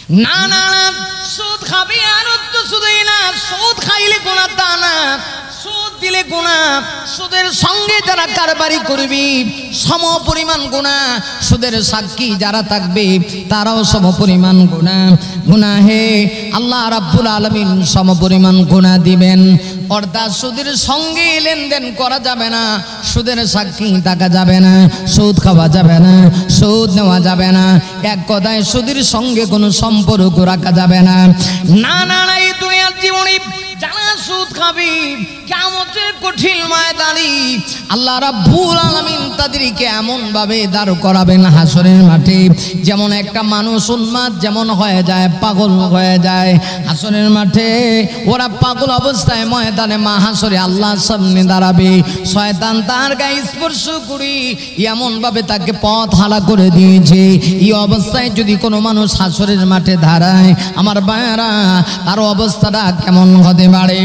না না না, সুদ খাবি আর তো শুধুই না, সুদ খাইলে গুনাহ তা না, সুদ দিলে গুনাহ, সুদের সঙ্গে যারা কারবারি করবি সম পরিমাণ গুনাহ, সুদের সাক্ষী যারা থাকবে তারাও সম পরিমাণ গুনাহ। গুনাহে আল্লাহ রাব্বুল আলামিন সম পরিমাণ গুনাহ দিবেন। অর্থাৎ সুদের সঙ্গে লেনদেন করা যাবে না, সুদের সাক্ষী থাকা যাবে না, সুদ খাওয়া যাবে না, সুদ নেওয়া যাবে না, এক কথায় সুদের সঙ্গে কোনো সম্পর্ক রাখা যাবে না। না না না, এই দুনিয়ার জীবনে যারা সুদ খাবি কিয়ামতের কঠিন ময়দানে আল্লাহ রাব্বুল আলামিন তাদেরকে এমন ভাবে দাঁড় করাবেন হাসরের মাঠে, যেমন একটা মানুষ উন্মাদ যেমন হয়ে যায়, পাগল হয়ে যায়, হাসরের মাঠে ওরা পাগল অবস্থায় ময়দানে মাহাসরে আল্লাহর সামনে দাঁড়াবে। শয়তান তার গায়ে স্পর্শ করি এমন ভাবে তাকে পথ হারা করে দিয়েছে। এই অবস্থায় যদি কোনো মানুষ হাসরের মাঠে দাঁড়ায়, আমার ভাইরা তার অবস্থাটা কেমন হতে পারে?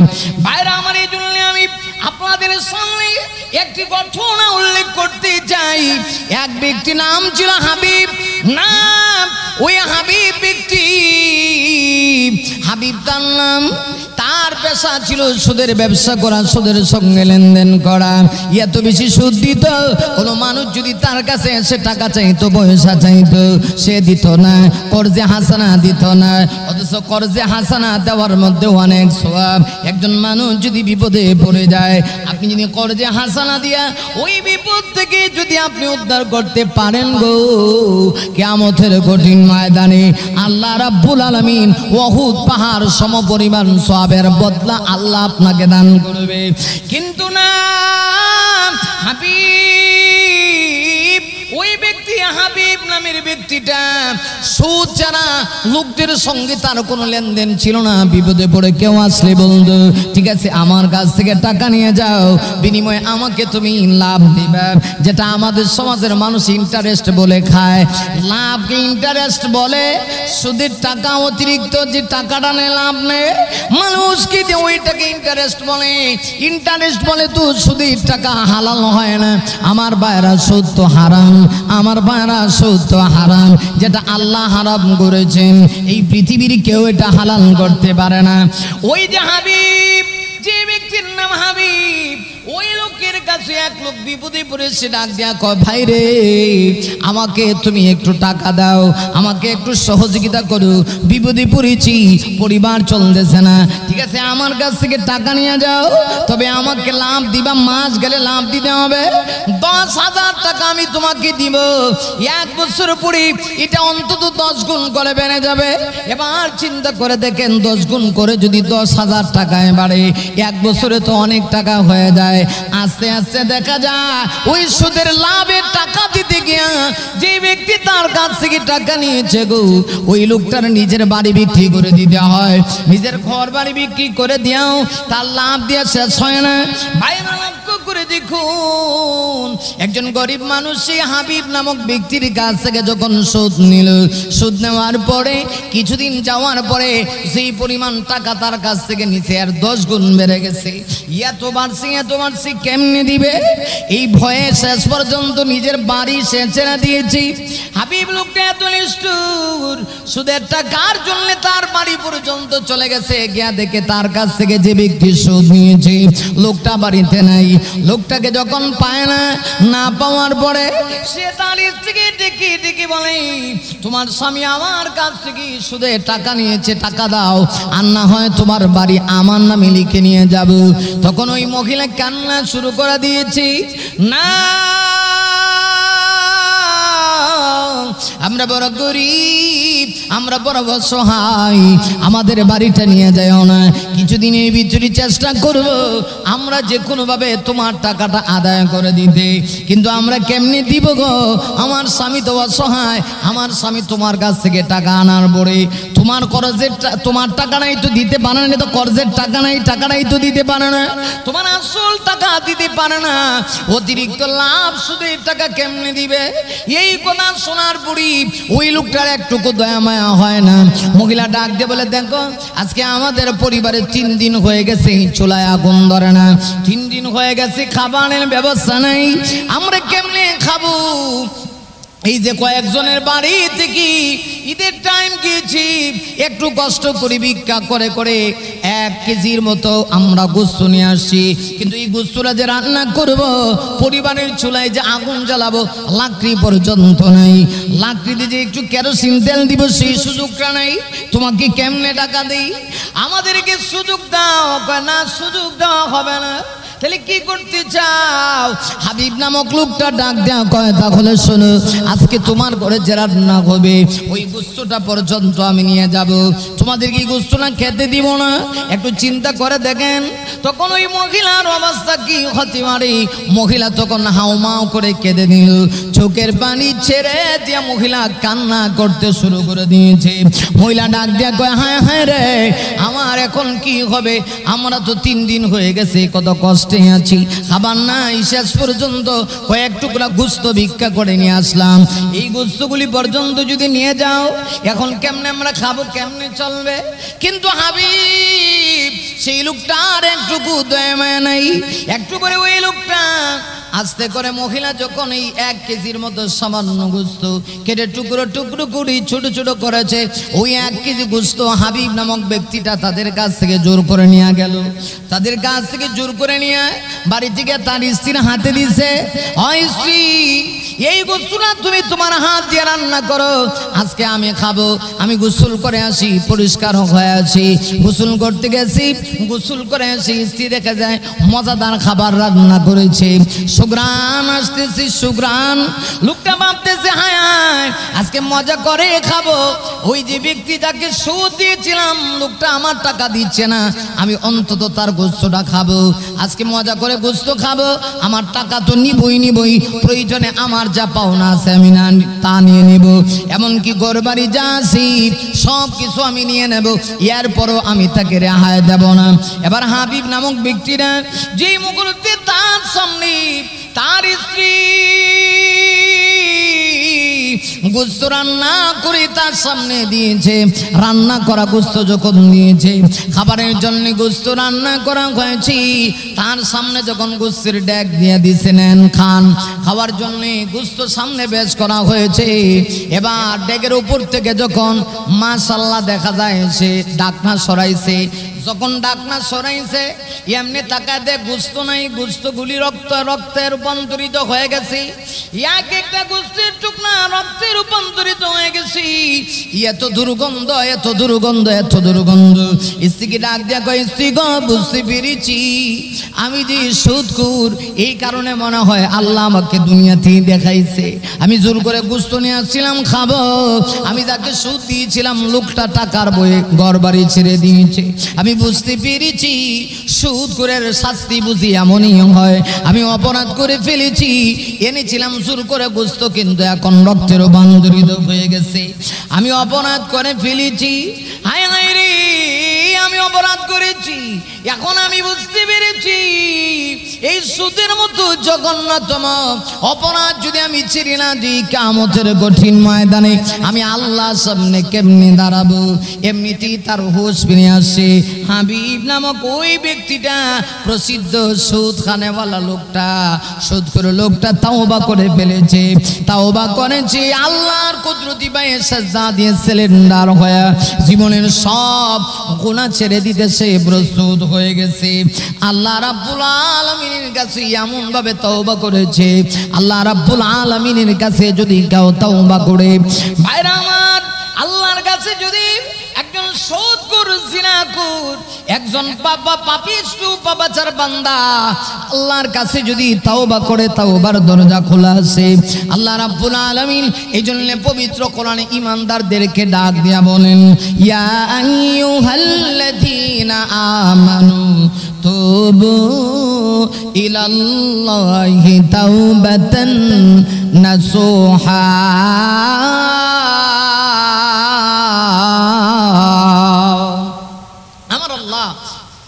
ভাইরা আমার, এই জন্য আমি আপনাদের সামনে একটি ঘটনা উল্লেখ করতে চাই। এক ব্যক্তি নাম ছিল হাবিব। নাম ওই হাবিব ব্যক্তি, হাবিব তার নাম, তার পেশা ছিল সুদের ব্যবসা করা, সুদের সঙ্গে লেনদেন করা। এত বেশি সুদ দিত, কোনো মানুষ যদি তার কাছে এসে টাকা চাইতো, পয়সা চাইতো, সে দিত না, কর্জে হাসানা দিত না। অথচ কর্জে হাসানা দেওয়ার মধ্যে অনেক সওয়াব। একজন মানুষ যদি বিপদে পড়ে যায়, আপনি যদি কর্জে হাসানা দিয়া ওই বিপদ থেকে যদি আপনি উদ্ধার করতে পারেন গো, কিয়ামতের কঠিন ময়দানে আল্লাহ রাব্বুল আলামিন উহুদ পাহাড় সমপরিমাণ সওয়াবের বদলা আল্লাহ আপনাকে দান করবে। কিন্তু না, হাবিব, ওই ব্যক্তি হাবিব নামের ব্যক্তিটা সুদ ছাড়া লোকদের সঙ্গে তার কোনো লেনদেন ছিল না। বিপদে পড়ে কেউ আসলে বলতো, ঠিক আছে আমার কাছ থেকে টাকা নিয়ে যাও, বিনিময়ে আমাকে তুমি লাভ দিবে, যেটা আমাদের সমাজের মানুষ ইন্টারেস্ট বলে খায়। লাভকে ইন্টারেস্ট বলে, সুদের টাকা অতিরিক্ত যে টাকাটা নেই লাভ নেই, মানুষকে যে ওইটাকে ইন্টারেস্ট বলে। ইন্টারেস্ট বলে তো সুদের টাকা হালাল হয় না। আমার ভাইরা সুদ তো হারাম, আমার ভাইরা সুদ তো হারাম, যেটা আল্লাহ হারাম করেছেন এই পৃথিবীর কেউ এটা হালাল করতে পারে না। ওই যে হাবিব, যে ব্যক্তির নাম হাবিব, ওই লোকের কাছে এক লোক বিপদে পড়েছে, ডাক দিয়া কয়, ভাই রে আমাকে তুমি একটু টাকা দাও, আমাকে একটু সহযোগিতা করো, বিপদে পড়েছি, পরিবার চলতেছে না, ঠিক আছে আমার কাছ থেকে টাকা নিয়ে যাও, তবে আমাকে লাভ দিবা, মাস গেলে লাভ দিতে হবে, 10,000 টাকা আমি তোমাকে দিব। 1 বছর পরে এটা অন্তত 10 গুণ করে বেড়ে যাবে। এবার চিন্তা করে দেখেন, 10 গুণ করে যদি 10,000 টাকায় বাড়ে, 1 বছরে তো অনেক টাকা হয়ে যায়। আস্তে আস্তে দেখা যায় ওই সুদের লাভের টাকা দিতে গিয়া যে ব্যক্তি তার কাছ থেকে টাকা নিয়েছে গো, ওই লোকটার নিজের বাড়ি বিক্রি করে দিতে হয়, নিজের ঘর বাড়ি বিক্রি করে দিয়াও তার লাভ দিয়া শেষ হয় না। ভাইরা লক্ষ্য করে দেখুন, একজন গরিব মানুষ সেই হাবিব নামক ব্যক্তির কাছ থেকে যখন সুদ নিল, সুদ নেওয়ার পরে কিছুদিন যাওয়ার পরে সেই পরিমাণ টাকা তার কাছ থেকে নিচে আর 10 গুণ বেড়ে গেছে। এত বাড়ছে কেমনে দিবে, এই ভয়ে শেষ পর্যন্ত নিজের বাড়ি সে ছেড়ে দিয়েছি। হাবিব লোকটা এত নিষ্ঠুর, সুদের টাকার জন্য তার বাড়ি পর্যন্ত চলে গেছে। গিয়া দেখে তার কাছ থেকে যে ব্যক্তি সুদ নিয়েছে লোকটা বাড়িতে নাই। লোকটাকে যখন পায় না, না পাওয়ার পরে সে তার স্ত্রীকে ডেকে ডেকে বলে, তোমার স্বামী আমার কাছ থেকে সুদের টাকা নিয়েছে, টাকা দাও, আর না হয় তোমার বাড়ি আমার নামে লিখে নিয়ে যাব। তখন ওই মহিলা কান্না শুরু করে দিয়েছি, না আমরা বড় গরিব, আমরা বড় অসহায়, আমাদের বাড়িটা নিয়ে যাও না, কিছুদিনের ভিতরে চেষ্টা করব আমরা যে কোনো ভাবে তোমার টাকাটা আদায় করে দিতে, কিন্তু আমরা কেমনি দিব গো, আমার স্বামী তো অসহায়, আমার স্বামী তোমার কাছ থেকে টাকা আনার পরে তোমার কর্জের তোমার টাকা নাই তো দিতে পারে না, তো কর্জের টাকা নাই, টাকাটাই তো দিতে পারে না, তোমার আসল টাকা দিতে পারে না, অতিরিক্ত লাভ সুদের টাকা কেমনে দিবে। এই কথা শোনার পরই ওই লোকটার একটুকু দয়া মায়া হয় না। মহিলা ডাক দিয়ে বলে, দেখো আজকে আমাদের পরিবারে 3 দিন হয়ে গেছে চুলায় আগুন ধরে না, 3 দিন হয়ে গেছে খাবারের ব্যবস্থা নাই, আমরা কেমনে খাবো। এই যে কয়েকজনের বাড়ি থেকে ঈদের টাইম গিয়েছি, একটু কষ্ট করে ভিক্ষা করে করে 1 কেজির মতো আমরা গোস্ত নিয়ে আসছি, কিন্তু এই গোস্তটা যে রান্না করব, পরিবারের চুলায় যে আগুন জ্বালাবো, লাকড়ি পর্যন্ত নাই। লাকড়িতে যে একটু কেরোসিন তেল দিব সেই সুযোগটা নাই। তোমাকে কেমনে টাকা দেই? আমাদেরকে সুযোগ দাও। না, সুযোগ দেওয়া হবে না। তাহলে কি করতে চাও? হাবিব নামক লোকটা ডাক দেওয়া কয়, তাহলে শোনো, আজকে তোমার ঘরে যে রান্না হবে ওই গোস্তটা পর্যন্ত আমি নিয়ে যাব, তোমাদেরকে এই গোস্তটা খেতে দিব না। একটু চিন্তা করে দেখেন তখন ওই মহিলার অবস্থা কি হতে পারে। মহিলা তখন হাউমাউ করে কেঁদে দিল, চোখের পানি ছেড়ে দিয়া মহিলা কান্না করতে শুরু করে দিয়েছে। মহিলা ডাক দেয়া কয়, হায় হায় রে, আমার এখন কি হবে? আমরা তো 3 দিন হয়ে গেছে কত কষ্টে আছি, খাবার নাই, শেষ পর্যন্ত কয়েক টুকরা গোস্ত ভিক্ষা করে নিয়ে আসলাম। এই গোস্তগুলি পর্যন্ত যদি নিয়ে যাও, এখন কেমনে আমরা খাবো, কেমনে চলবে? কিন্তু হাবিব সেই লোকটার একটুকু দয়া মায়া নাই। একটু করে ওই লোকটা আস্তে করে মহিলা যখন এই 1 কেজির মতো সামান্য গোস্ত কেটে টুকরো টুকরো করে ছোট ছোট করেছে, ওই 1 কেজি গোস্ত হাবিব নামক ব্যক্তিটা তাদের কাছ থেকে জোর করে নিয়ে গেল। তাদের কাছ থেকে জোর করে নিয়ে বাড়ি থেকে তার স্ত্রীর হাতে দিছে, স্ত্রী, এই গোস্তটা তুমি তোমার হাত দিয়ে রান্না করো, আজকে আমি খাবো। আমি গোসল করে আসি, পরিষ্কার হয়ে আছি, গোসল করতে গেছি, গোসল করে আসি, স্ত্রী দেখে যায় মজাদার খাবার রান্না করেছে, সুগ্রান আসতেছি, সুগ্রান। লোকটা ভাবতেছে, হায় হায়, আজকে মজা করে খাবো। ওই যে ব্যক্তি যাকে সুদ দিয়েছিলাম, লোকটা আমার টাকা দিচ্ছে না, আমি অন্তত তার গোস্তটা খাবো, আজকে মজা করে গোস্ত খাবো। আমার টাকা তো নিবই, প্রয়োজনে আমার যা পাওনা আছে আমি না তা নিয়ে নেব, এমনকি ঘরবাড়ি যা আছি সব কিছু আমি নিয়ে নেব, এরপরও আমি তাকে রেহাই দেব না। এবার হাবিব নামক ব্যক্তিরা যেই মুহূর্তে তার সামনে তার স্ত্রী গোস্ত রান্না করে তার সামনে দিয়েছে, রান্না করা গোস্ত যখন দিয়েছে, খাবারের জন্য গোস্ত রান্না করা হয়েছে, তার সামনে যখন গোস্তের ডেক দিয়ে দিছে, নেন খান, খাওয়ার জন্য গোস্ত সামনে বেশ করা হয়েছে। এবার ডেকের উপর থেকে যখন মাশাআল্লাহ দেখা যায় সে ডাকনা সরাইছে, যখন ডাকনা সরাইছে এমনি তাকাতে গোস্ত নাই, গোস্তগুলি রক্তে রূপান্তরিত হয়ে গেছে, এক একটা গোস্তের টুকরা রক্তে রূপান্তরিত হয়ে গেছে। এত দুর্গন্ধ, এত দুর্গন্ধ, এত দুর্গন্ধ। স্ত্রীকে ডাক দিয়া কয়, স্ত্রী গো, বুঝতে পেরেছি আমি যে সুদখোর, এই কারণে মনে হয় আল্লাহ আমাকে দুনিয়াতে দেখাইছে। আমি জোর করে গোস্ত নিয়ে আসছিলাম খাবো, আমি যাকে সুদ দিয়েছিলাম লোকটা টাকার বয়ে ঘর বাড়ি ছেড়ে দিয়েছে। আমি বুঝতে পেরেছি সুদখোরের শাস্তি বুঝি এমনই হয়। আমি অপরাধ করে ফেলেছি, এনেছিলাম জোর করে গোস্ত, কিন্তু এখন রক্তের রূপান্তরিত হয়ে গেছে। আমি অপরাধ করে ফেলেছি, হায় হায় রে, আমি অপরাধ করেছি। এখন আমি বুঝতে পেরেছি এই সুদের মতো জঘন্যতম অপরাধ যদি আমি ছেড়ে না দিই, কিয়ামতের কঠিন ময়দানে আমি আল্লাহর সামনে কেমনে দাঁড়াবো। এমনিতেই তার হুঁশ ফিরে আসে। হাবিব নামক ওই ব্যক্তিটা, প্রসিদ্ধ সুদ খানেওয়ালা লোকটা, সুদ করে লোকটা তাওবা করে ফেলেছে, তাওবা করেছে, আল্লাহর কুদরতি পায়ে সাজদা দিয়ে সিলিন্ডার হয়ে জীবনের সব গুনাহ ছেড়ে দিতেছে, প্রস্তুত হয়ে গেছে। আল্লাহ রাব্বুল আলামিনের কাছে এমন ভাবে তওবা করেছে, আল্লাহ রাব্বুল আলামিনের কাছে যদি কেউ তওবা করে, ভাইরা আমার, আল্লাহর কাছে যদি একজন সুদখোর, জিনাখোর, একজন পাপিষ্ঠ পাপাচার বান্দা আল্লাহর কাছে যদি তাওবা করে, তাওবার দরজা খোলা আছে। আল্লাহ রাব্বুল আলামিন এই জন্য পবিত্র কোরআনে ঈমানদারদেরকে ডাক দিয়া বলেন, ইয়া আইয়ুহাল্লাযীনা আমানু তুবু ইলাল্লাহি তাওবাতান নাসুহা।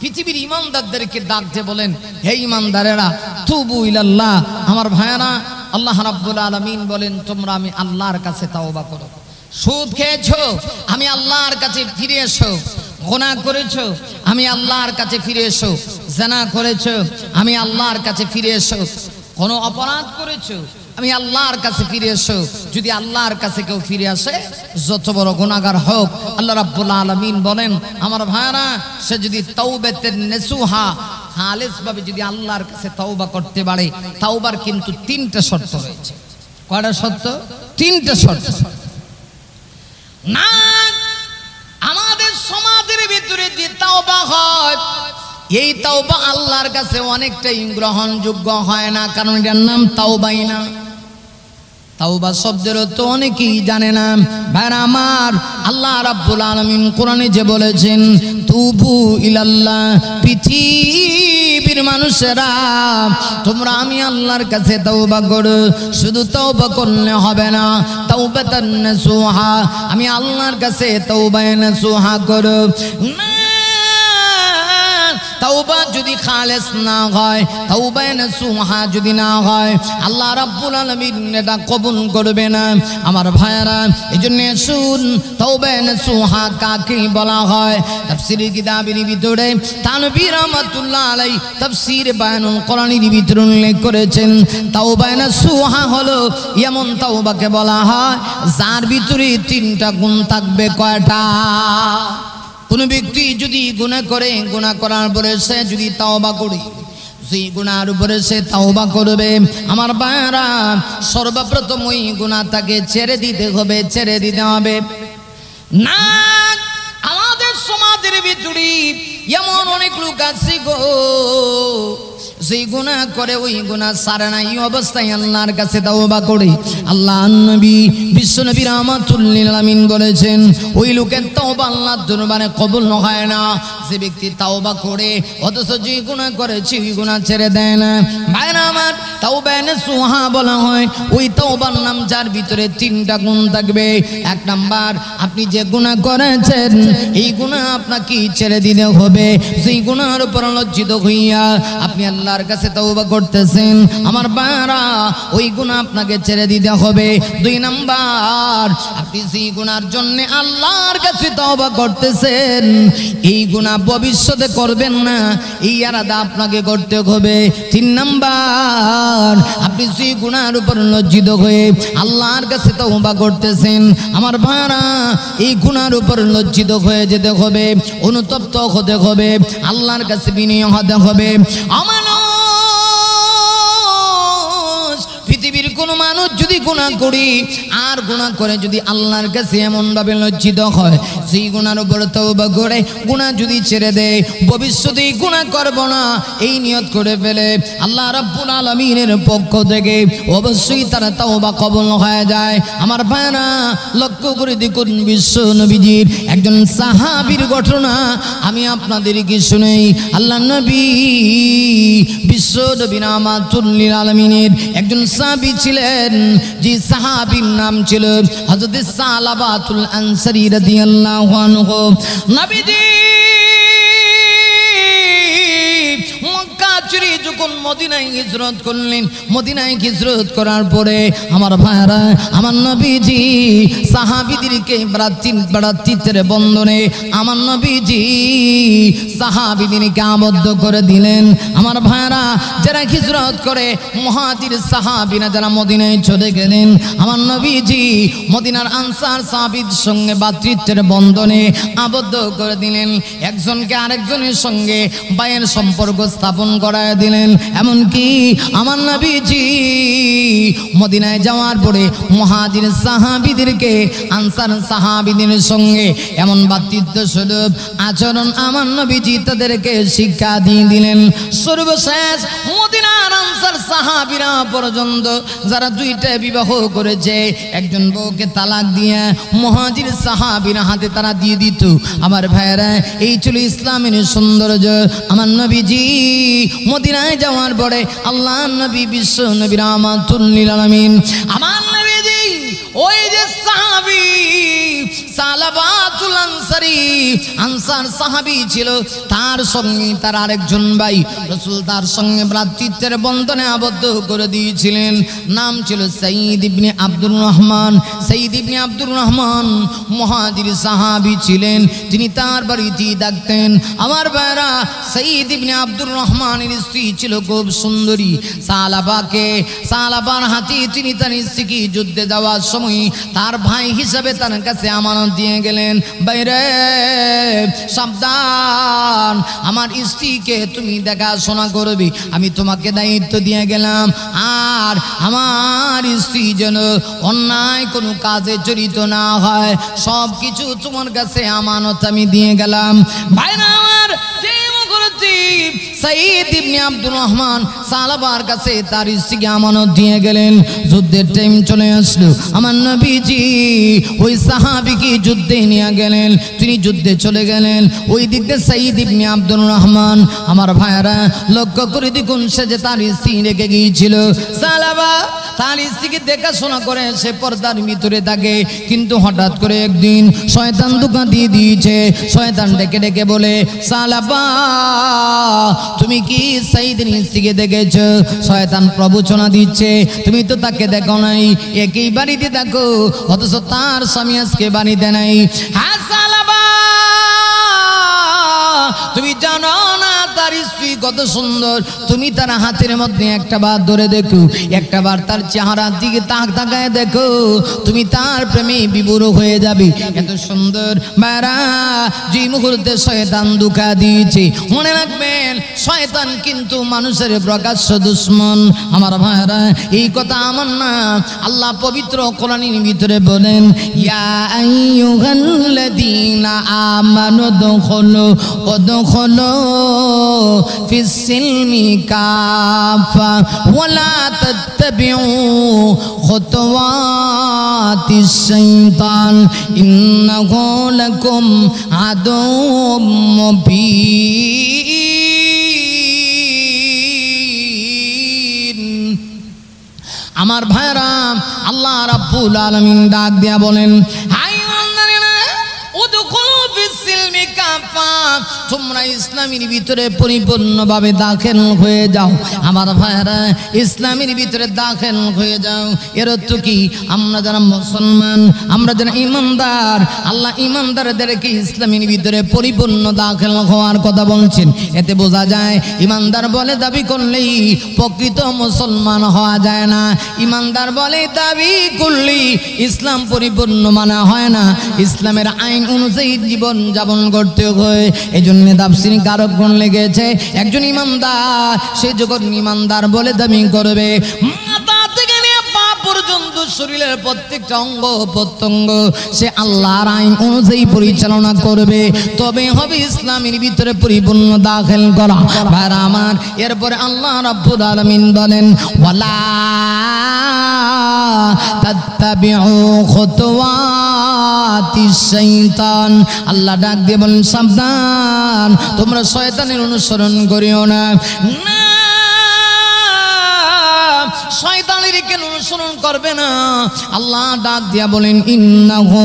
পৃথিবীর ইমানদারদেরকে ডাকতে বলেন, হে ইমানদারেরা, তুবু ইলাল্লাহ। আমার ভাইয়েরা, আল্লাহ রাব্বুল আলামিন বলেন, তোমরা আমি আল্লাহর কাছে তাওবা করো। সুদ খেয়েছো, আমি আল্লাহর কাছে ফিরে এসো। গুনাহ করেছো, আমি আল্লাহর কাছে ফিরে এসো। জিনা করেছো, আমি আল্লাহর কাছে ফিরে এসো। কোনো অপরাধ করেছো, আমি আল্লাহর কাছে ফিরে এসো। যদি আল্লাহর কাছে কেউ ফিরে আসে, যত বড় গুনাহগার হোক, আল্লাহ রাব্বুল আলামিন বলেন আমার ভাইরা, সে যদি তাওবাতুন নাসুহা খালিস ভাবে যদি আল্লাহর কাছে তওবা করতে পারে, তওবার কিন্তু 3টা শর্ত রয়েছে। কয়টা শর্ত? 3টা শর্ত। না, আমাদের সমাজের ভিতরে যে তওবা হয়, এই তওবা আল্লাহর কাছে অনেকটাই গ্রহণযোগ্য হয় না, কারণ এটার নাম তওবাই না। তাওবা শব্দের অর্থ অনেকেই জানে না। ভাইরা আমার, আল্লাহ রাব্বুল আলামিন কোরআনে যে বলেছেন তুবু ইলাল্লাহ, পৃথিবীর মানুষেরা তোমরা আমি আল্লাহর কাছে তওবা করো। শুধু তওবা করলে হবে না, তাওবাতান নাসুহা, আমি আল্লাহর কাছে তওবায়ে নাসুহা করো। তওবা যদি খালেস না হয়, তওবায়ে নাসুহা যদি না হয়, আল্লাহ রাব্বুল আলামিন এটা কবুল করবে না। আমার ভাইরা, এজন্য শুন, তওবায়ে নাসুহা কাকে বলা হয়? তাফসীরের কিতাবের ভিতরে তানবী রাহমাতুল্লাহ আলাইহি তাফসীর বায়ানুল কোরআনের ভিতরে উল্লেখ করেছেন, তওবায়ে নাসুহা হলো এমন তওবাকে বলা হয় যার ভিতরে 3টা গুণ থাকবে। কয়টা? কোন ব্যক্তি যদি গুনাহ করে, গুনাহ করার পরে সে যদি তওবা করে, সেই গুনার উপরে সে তওবা করবে, আমার ভাইরা, সর্বপ্রথম ওই গুনাহটাকে ছেড়ে দিতে হবে, ছেড়ে দিতে হবে না। আমাদের সমাজের ভিতরে এমন অনেক লোক আছে গো, সেই গুনাহ করে ওই গুনাহ ছাড়ে না, এই অবস্থায় আল্লাহর কাছে তওবা করে। আল্লাহর নবী বিশ্বনবী রাহমাতুল লিল আলামিন বলেছেন, ওই লোকের তওবা আল্লাহর দরবারে কবুল হয় না। যে ব্যক্তি তওবা করে অথচ যে গুনাহ করেছে ওই গুনাহ ছেড়ে দেয় না। ভাইরা আমার, তাওবায়ে নাসুহা বলা হয় ওই তওবার নাম যার ভিতরে 3টা গুণ থাকবে। 1 নাম্বার, আপনি যে গুনাহ করেছেন এই গুনাহ আপনাকে ছেড়ে দিতে হবে। সেই গুনাহের উপর লজ্জিত হইয়া আপনি আল্লাহর কাছে তওবা করতেছেন, আমার ভাইরা, ওই গুনাহ আপনাকে ছেড়ে দিতে হবে। 2 নাম্বার, আপনি সেই গুনাহর জন্য আল্লাহর কাছে তওবা করতেছেন, এই গুনাহ ভবিষ্যতে করবেন না, এই ইরাদা আপনাকে করতে হবে। 3 নাম্বার, আপনি সেই গুনাহের উপর লজ্জিত হয়ে আল্লাহর কাছে তওবা করতেছেন, আমার ভাইরা, এই গুনাহের উপর লজ্জিত হয়ে যেতে হবে, অনুতপ্ত হতে হবে, আল্লাহর কাছে বিনয়ী হতে হবে। আমার পৃথিবীর কোন মানুষ যদি গুনাহ করি আর গুনাহ করে যদি আল্লাহর কাছে এমন ভাবে লজ্জিত হয়, সেই গুনার উপর তওবা করে গুনাহ যদি ছেড়ে দেয়, ভবিষ্যতে গুনাহ করব না এই নিয়ত করে ফেলে, আল্লাহ রাব্বুল আলামিনের পক্ষ থেকে অবশ্যই তার তওবা কবুল হয়ে যায়। আমার ভাইরা, লক্ষ্য করে দেখুন, বিশ্ব নবীজির একজন সাহাবীর ঘটনা আমি আপনাদেরকে শুনাই। আল্লাহ নবী বিশ্ব নবী রাহমাতুল লিল আলামিনের একজন সাহাবী ছিলেন, যে সাহাবীর নাম ছিল হযরত সালাবাতুল আনসারী রাদিয়াল্লাহু আনহু। নবীজি মক্কা ছেড়ে যখন মদিনায় হিজরত করলেন, মদিনায় হিজরত করার পরে আমার ভাইরা, আমার নবীজি সাহাবীদেরকে ভ্রাতৃত্বের বন্ধনে আমার নবীজি সাহাবীদেরকে আবদ্ধ করে দিলেন। আমার ভাইরা, যারা হিজরত করে মুহাজির সাহাবীরা যারা মদিনায় চলে গেলেন, আমার নবীজি মদিনার আনসার সাহাবীদের সঙ্গে ভ্রাতৃত্বের বন্ধনে আবদ্ধ করে দিলেন। একজনকে আরেকজনের সঙ্গে ভাইয়ের সম্পর্ক স্থাপন করায় দিলেন। এমনকি আমার নবীজি মদিনায় যাওয়ার পরে মুহাজির সাহাবীদেরকে আনসার সাহাবীদের সঙ্গে এমন ভ্রাতৃত্বস্বরূপ আচরণ আমার নবীজি তাদেরকে শিক্ষা দিয়ে দিলেন। সর্বশেষ মদিনার আনসার সাহাবীরা পর্যন্ত যারা 2টা বিবাহ করেছে, একজন বউকে তালাক দিয়ে মুহাজির সাহাবীর হাতে তারা দিয়ে দিত। আমার ভাইরা, এই ছিল ইসলামের সৌন্দর্য। আমার নবীজি মদিনায় যাওয়ার পরে আল্লাহ নবী বিশ্ব নবী রাহমাতুল লিল আলামিন আমার নবীজি ওই যে সাহাবী সালাবাতুল আনসারী আনসার সাহাবী ছিল, তার সঙ্গে তার আরেকজন ভাই রাসূল তার সঙ্গে ভ্রাতৃত্বের বন্ধনে আবদ্ধ করে দিয়েছিলেন। নাম ছিল সাঈদ ইবনে আব্দুর রহমান। সাঈদ ইবনে আব্দুর রহমান মুহাজির সাহাবী ছিলেন, তিনি তার বাড়িতেই থাকতেন। আমার ভাইরা, সাঈদ ইবনে আব্দুর রহমানের স্ত্রী ছিল খুব সুন্দরী সালাবার হাতে তিনি তার স্ত্রীকে যুদ্ধে যাওয়ার সময় তার ভাই হিসাবে তার কাছে আমানত দিয়ে গেলেন, বাইরে সাবধান, আমার স্ত্রীকে তুমি দেখাশোনা করবে, আমি তোমাকে দায়িত্ব দিয়ে গেলাম, আর আমার স্ত্রী যেন অন্যায় কোনো কাজে জড়িত না হয়, সব কিছু তোমার কাছে আমানত আমি দিয়ে গেলাম। ভাইরা আমার, সাঈদ ইবনে আব্দুর রহমান সালাবার কাছে তার স্ত্রীকে আমানত দিয়ে গেলেন। যুদ্ধের টাইম চলে আসলো, আমার নবীজি ওই সাহাবীকে যুদ্ধে নিয়ে গেলেন, তিনি যুদ্ধে চলে গেলেন। ওই দিক দিয়ে সাঈদ ইবনে আব্দুর রহমান, আমার ভাইরা লক্ষ্য করে দেখুন, সে যে তার স্ত্রী রেখে গিয়েছিল, সালাবা তার স্ত্রীকে দেখাশোনা করে সে পর্দার ভিতরে থাকে। কিন্তু হঠাৎ করে একদিন শয়তান ধোঁকা দিয়ে দিয়েছে। শয়তান ডেকে ডেকে বলে, সালাবা তুমি কি সাঈদের স্ত্রীকে দেখেছ? শয়তান প্রবচনা দিচ্ছে, তুমি তো তাকে দেখো নাই, একই বাড়িতে দেখো, অথচ তার স্বামী আজকে বাড়িতে নাই। হ্যাঁ সালাবা, তুমি জানো না তার স্ত্রী কত সুন্দর, তুমি তার হাতের মধ্যে একটা বার ধরে দেখো, একটা বার তার চেহারার দিকে তাকায় দেখো, তুমি তার প্রেমে বিভোর হয়ে যাবে, এত সুন্দর। মারা যে মুহূর্তে শয়তান ধোঁকা দিয়েছে, মনে রাখবেন শয়তান কিন্তু মানুষের প্রকাশ্য দুশমন। আমার ভাইরা, এই কথা আমার না, আল্লাহ পবিত্র কোরআনের ভিতরে বলেন, ইয়া আইয়ুহাল্লাযীনা আমানু উদখুলু ফিস-সিলমি কাফা ওয়ালা তাত্তাবিউ খুতুওয়াতিশ শাইতান ইন্নাহু লাকুম আদুউম মুবিন। আমার ভাইরা, আল্লাহ রাব্বুল আলামিন ডাক দিয়া বলেন, তোমরা ইসলামের ভিতরে পরিপূর্ণভাবে দাখিল হয়ে যাও। আমার ভাইরা, ইসলামের ভিতরে দাখিল হয়ে যাও। এর অর্থ কি? আমরা যারা মুসলমান, আমরা যারা ইমানদার, আল্লাহ ইমানদারদেরকে ইসলামের ভিতরে পরিপূর্ণ দাখিল হওয়ার কথা বলছেন। এতে বোঝা যায় ইমানদার বলে দাবি করলেই প্রকৃত মুসলমান হওয়া যায় না। ইমানদার বলে দাবি করলেই ইসলাম পরিপূর্ণ মানা হয় না। ইসলামের আইন অনুযায়ী জীবন যাপন করতে হয়। এই জন্য তাফসীরে কারকগণ লেগেছে, একজন ইমানদার সে যখন ইমানদার বলে দাবি করবে, মাথা থেকে নিয়ে পা পর্যন্ত শরীরের প্রত্যেকটা অঙ্গ প্রত্যঙ্গ সে আল্লাহর আইন অনুযায়ী পরিচালনা করবে, তবে হবে ইসলামের ভিতরে পরিপূর্ণ দাখিল করা। ভাইরা আমার, এরপরে আল্লাহ রাব্বুল আলামিন বলেন, ওয়ালা তাত্তাবিউ খুতুওয়াতিশ শাইতান। আল্লাহ ডাক দিয়ে বলেন, সাবধান, তোমরা শয়তানের অনুসরণ করিও না। শয়তানের কেন অনুসরণ করবে না? আল্লাহ ডাক দিয়া বলেন, ইন্নাহু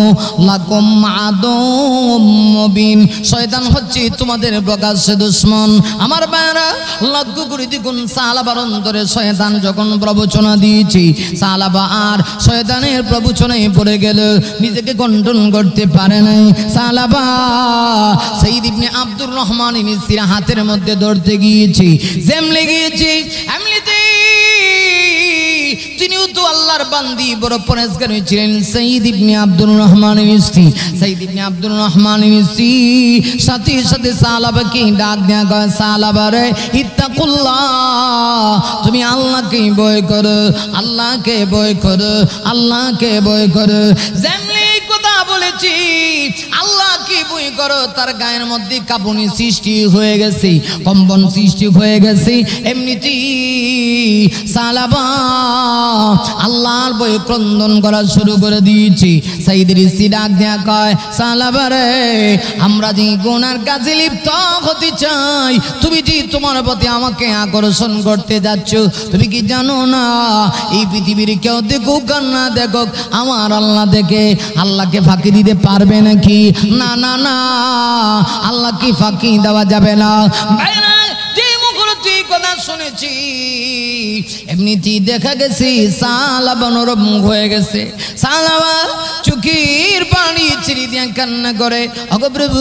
লাকুম আদুউম মুবিন। শয়তান হচ্ছে তোমাদের প্রকাশ্য দুশমন। আমার ভাইরা, লক্ষ্য করে দেখুন, সালাবার অন্তরে শয়তান যখন প্রবচনা দিয়েছে, সালাবা আর শয়তানের প্রবচনায় পড়ে গেল, নিজেকে কন্ট্রোল করতে পারে নাই। সালাবা সাঈদ ইবনে আব্দুর রহমানের স্ত্রীর হাতের মধ্যে ধরতে গিয়েছে, যেমলে গিয়েছে এমনিতে তিনিও তো আল্লাহর বান্দি, বড় পরেজগার ছিলেন। সাঈদ ইবনে আব্দুর রহমানের স্ত্রী, সাঈদ ইবনে আব্দুর রহমানের স্ত্রী সাথে সাথে সালাবাকে ডাক দেয়া কয়, সালাবারে ইত্তাকুল্লাহ, তুমি আল্লাহকে ভয় করো, আল্লাহকে ভয় করো, আল্লাহকে ভয় করো। যেমনি কথা বলেছি আল্লাহকে ভয় করো, তার গায়ের মধ্যে কাঁপুনি সৃষ্টি হয়ে গেছে, কম্পন সৃষ্টি হয়ে গেছে। এমনিতেই সালাবা আল্লাহর ভয়ে ক্রন্দন করা শুরু করে দিয়েছি। সাঈদের স্ত্রী ডাক দেয়া কয়, সালাবারে আমরা যে গুনার কাজে লিপ্ত হতে চাই, তুমি যে তোমার প্রতি আমাকে আকর্ষণ করতে যাচ্ছ, তুমি কি জানো না এই পৃথিবীর কেউ দেখুক আর না দেখুক, আমার আল্লাহ দেখে। আল্লাহকে ফাঁকি দিতে পারবে নাকি? না না না, আল্লাহকে ফাঁকি দেওয়া যাবে না। যে মুখরতি কথা শুনেছি এমনিতেই দেখা গেছে সালাবা নরম হয়ে গেছে। সালাবা চোখের পানি ছেড়ে দিয়ে কান্না করে, ওগো প্রভু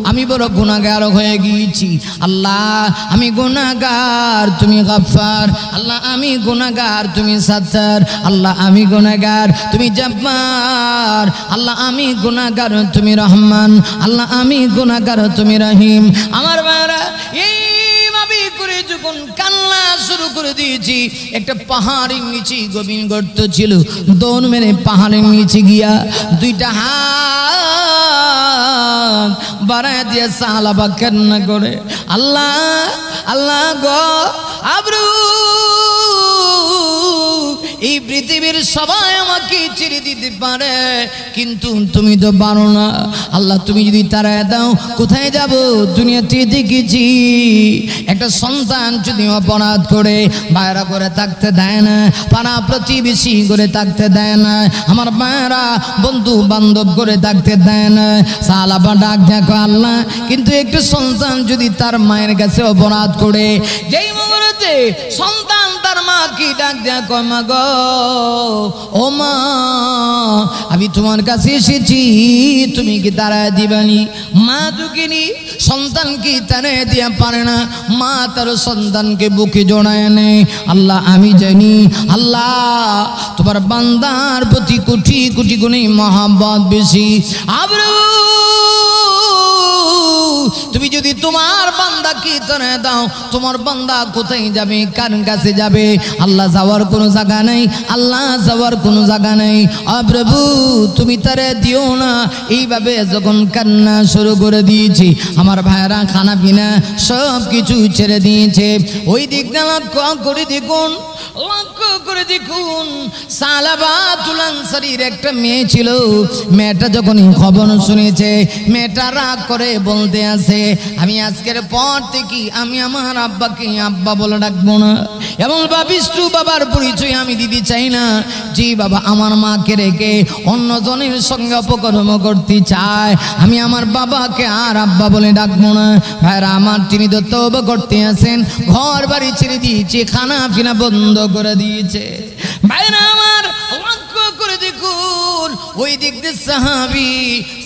আমি বড় গুনাহগার হয়ে গিয়েছি। আল্লাহ আমি গুনাহগার, তুমি গফফার। আল্লাহ আমি গুনাহগার, তুমি সাত্তার। আল্লাহ আমি গুনাহগার, তুমি জব্বার। আল্লাহ আমি গুনাহগার, তুমি রহমান। আল্লাহ আমি গুনাহগার, তুমি রহিম। আমার ভাইরা এইভাবে করে যখন কান্না শুরু করে দিয়েছি, একটা পাহাড়ের নিচে গভীর গর্ত ছিল, দৌড় মেরে পাহাড়ের নিচে গিয়া দুইটা হাত বাড়ায় দিয়ে সালাবা কান্না করে, আল্লাহ আল্লাহ গো আব্রু, এই পৃথিবীর সবাই আমাকে ছেড়ে দিতে পারে, কিন্তু তুমি তো পারো না। আল্লাহ তুমি যদি তাড়ায় দাও কোথায় যাব? দুনিয়াতে দেখেছি একটা সন্তান যদি অপরাধ করে বাইরা করে থাকতে দেয় না, পাড়া প্রতিবেশী করে থাকতে দেয় না, আমার মায়েরা বন্ধু বান্ধব করে থাকতে দেয় না। সালাবা ডাক দেখো আল্লাহ, কিন্তু একটু সন্তান যদি তার মায়ের কাছে অপরাধ করে, যেই মুহূর্তে সন্তান তার মা কি ডাক দেখো, মা গো ও মা আমি তোমার কাছে এসেছি, তুমি কি তাড়ায় দিবানি? মা দুঃখিনী, সন্তান কি তাড়ায় দিয়া পারে না, মা তার সন্তানকে বুকে জড়ায় নেয়। আল্লাহ আমি জানি আল্লাহ তোমার বান্দার প্রতি কোটি কোটি গুণে মহাব্বত বেশি। আব্রু তুমি যদি তোমার বান্দাকে তাড়ায় দাও, তোমার বান্দা কোথায় যাবে? কার কাছে যাবে? আল্লাহ যাওয়ার কোনো জায়গা নেই, আল্লাহ যাওয়ার কোনো জায়গা নেই। প্রভু তুমি তারে দিও না। এইভাবে যখন কান্না শুরু করে দিয়েছি, আমার ভাইরা খানা পিনা সব কিছু ছেড়ে দিয়েছে। ওই দিকটা লক্ষ্য করে দেখুন, লক্ষ্য করে দেখুন, সালাবাতুল আনসারীর একটা মেয়ে ছিল। মেয়েটা যখন খবর শুনেছে, মেয়েটা রাগ করে বলতে আছে, আমি আজকের পর থেকে আমি আমার আব্বাকে আব্বা বলে ডাকবো না, এবং বাবিষ্টু বাবার পরিচয় আমি দিতে চাই না। জি বাবা আমার মাকে রেখে অন্য জনের সঙ্গে অপকর্ম করতে চায়, আমি আমার বাবাকে আর আব্বা বলে ডাকবো না। ভাইরা আমার তিনি তো তওবা করতে আছেন, ঘর বাড়ি ছেড়ে দিয়েছে, খানা পিনা বন্ধ করে দিয়েছে। ভাইরা আমার লক্ষ্য করে দেখুন, ওই দিক দিয়ে সাহাবী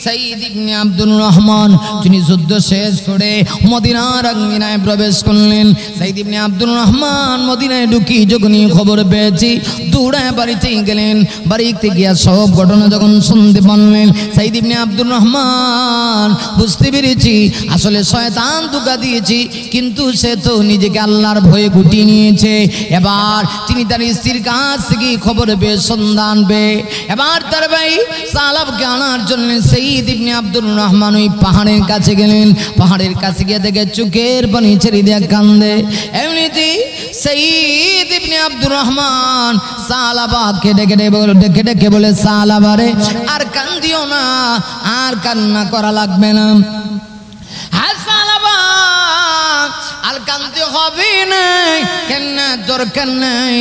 সাইয়্যিদ ইবনে আব্দুর রহমান যিনি যুদ্ধ শেষ করে মদিনার আঙ্গিনায় প্রবেশ করলেন। সাইয়্যিদ ইবনে আব্দুর রহমান মদিনায় ঢুকি যখন খবর পেয়েছি দৌড়ায় বাড়িতে গেলেন। বাড়িতে গিয়া সব ঘটনা যখন শুনতে পারলেন, সাইয়্যিদ ইবনে আব্দুর রহমান বুঝতে পেরেছি আসলে শয়তান ধোঁকা দিয়েছি, কিন্তু সে তো নিজেকে আল্লাহর ভয়ে গুটিয়ে নিয়েছে। এবার তিনি তার স্ত্রীর কাছ থেকে খবর পেয়ে সন্ধান পেয়ে এবার তার ভাই সালাবকে আনার জন্য সাইয়্যিদ ইবনে আব্দুর রহমান ওই পাহাড়ের কাছে গেলেন। পাহাড়ের কাছে গিয়ে দেখে চোখের পানি ছেড়ে দিয়ে কান্দে। এমনিতেই সাইয়্যিদ ইবনে আব্দুর রহমান সালাবাকে ডেকে ডেকে বলে, সালাবারে আর কান্দিও না, আর কান্না করা লাগবে না। হ্যাঁ সালাবা আর কান্দতে হবে না, কেন দরকার নাই,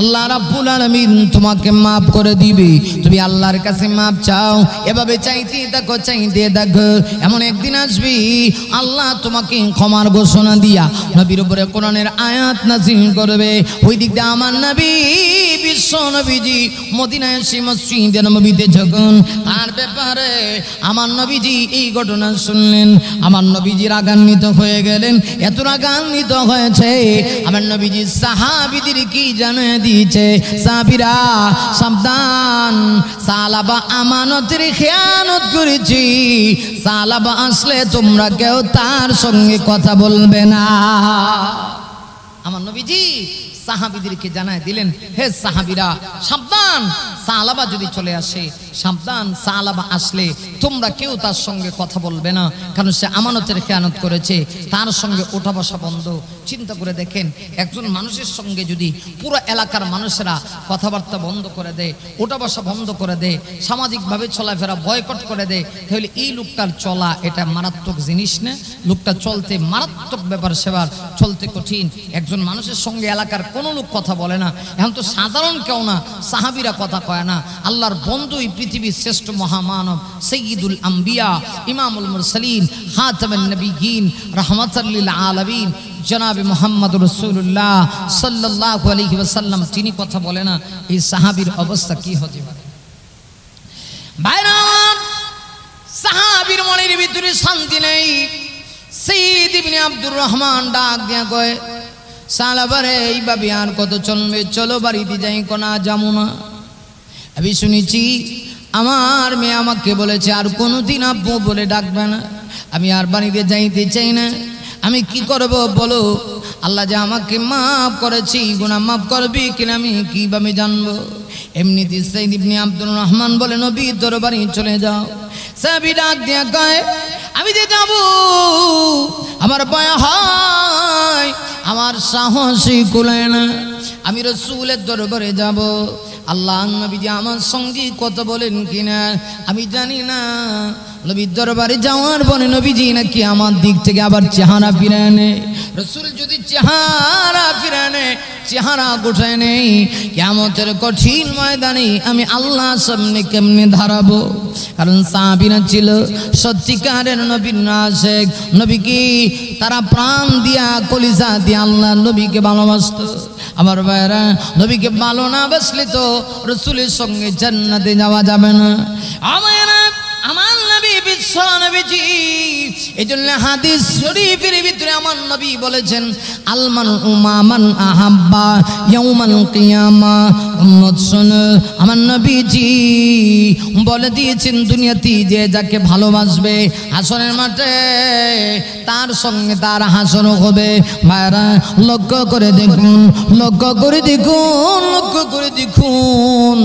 আল্লাহ রাব্বুল আলামিন তোমাকে মাফ করে দিবে। তুমি আল্লাহর কাছে মাফ চাও, এভাবে চাইতে দেখো চাইতে দেখো, এমন একদিন আসবে আল্লাহ তোমাকে ক্ষমার ঘোষণা দিয়া নবীর উপরে কোরআনের আয়াত নাযিল করবে। ওই দিক দিয়ে আমার নবী বিশ্ব নবীজি মদিনায় এসে মসজিদে নববীতে যখন তার ব্যাপারে আমার নবীজি এই ঘটনা শুনলেন, আমার নবীজি রাগান্বিত হয়ে গেলেন। এত রাগান্বিত হয়েছে আমার নবীজি সাহাবীদের কি জানে দিয়েছে, সাহাবীরা সাবধান, সালাবা আমানতের খেয়ানত করেছি, সালাবা আসলে তোমরা কেউ তার সঙ্গে কথা বলবে না। আমার নবীজি সাহাবীদেরকে জানায় দিলেন, হে সাহাবীরা সাবধান, সালাবা যদি চলে আসে সাবধান, সালাবা আসলে তোমরা কেউ তার সঙ্গে কথা বলবে না, কারণ সে আমানতের খেয়ানত করেছে, তার সঙ্গে ওঠা বসা বন্ধ। চিন্তা করে দেখেন, একজন মানুষের সঙ্গে যদি পুরো এলাকার মানুষেরা কথাবার্তা বন্ধ করে দেয়, ওঠা বসা বন্ধ করে দেয়, সামাজিকভাবে চলাফেরা বয়কট করে দেয়, তাহলে এই লোকটার চলা এটা মারাত্মক জিনিস না? লোকটা চলতে মারাত্মক ব্যাপার সেবার, চলতে কঠিন। একজন মানুষের সঙ্গে এলাকার কোনো লোক কথা বলে না, এখন তো সাধারণ কেউ না, সাহাবীরা কথা কয়। কয় না। আল্লাহর বন্ধুই পৃথিবীর শ্রেষ্ঠ মহামানব, সাইয়্যিদুল আম্বিয়া, ইমামুল মুরসালিন, খাতামুন নবিয়্যিন, রাহমাতাল লিল আলামিন জনাবে মুহাম্মদ রাসূলুল্লাহ সাল্লাল্লাহু আলাইহি ওয়াসাল্লাম তিনি কথা বলে না, এই সাহাবীর অবস্থা কি হতে পারে? ভাইরা, সাহাবীর মনের ভিতরে শান্তি নেই। সাইয়্যিদ ইবনে আব্দুর রহমান ডাক দিয়া কয়, সালাবারে এইভাবে আর কত চলবে, চলো বাড়িতে যাই। কোনা যাবো না, আমি শুনেছি আমার মেয়ে আমাকে বলেছে আর কোনোদিন আব্বু বলে ডাকবে না, আমি আর বাড়িতে যাইতে চাই না, আমি কি করব বলো? আল্লাহ যে আমাকে মাফ করেছি, গুনাহ মাফ করবি কিনা আমি কিভাবে জানবো? এমনিতে সাইয়্যিদ ইবনে আব্দুর রহমান বলে, নবী দরবারে চলে যাও। সাহাবী ডাক দিয়া কয়, আমি যে যাব আমার ভয় হয়, আমার সাহসই কুলায় না, আমি রাসূলের দরবারে যাব। আল্লাহ নবীজি আমার সঙ্গে কথা বলেন কিনা আমি জানি না। নবীর দরবারে যাওয়ার পরে নবীজি নাকি আমার দিক থেকে আবার চেহারা ফিরে আনে। রাসূল যদি চেহারা ফিরে আনে, চেহারা গোছায় নেই, কিয়ামতের কঠিন ময়দানে আমি আল্লাহর সামনে কেমনে দাঁড়াবো? কারণ সাহাবীরা ছিল সত্যিকারের নবীর আশিক, নবীকে তারা প্রাণ দিয়া কলিজা দিয়া আল্লাহ নবীকে ভালোবাসতো। আমার ভাইরা, নবীকে ভালো না বাসলে তো রাসূলের সঙ্গে জান্নাতে যাওয়া যাবে না। আমার নবী বিশ্ব নবীজি, এই জন্য হাদিস শরীফের ভিতরে আমার নবী বলেছেন, আলমান উমামান আহাব্বা ইয়াউমাল কিয়ামা। উম্মত শোনো, আমার নবীজি বলে দিয়েছেন দুনিয়াতে যে যাকে ভালোবাসবে হাসরের মাঠে তার সঙ্গে তার হাসর হবে। ভাইরা, লক্ষ্য করে দেখুন, লক্ষ্য করে দেখুন, লক্ষ্য করে দেখুন,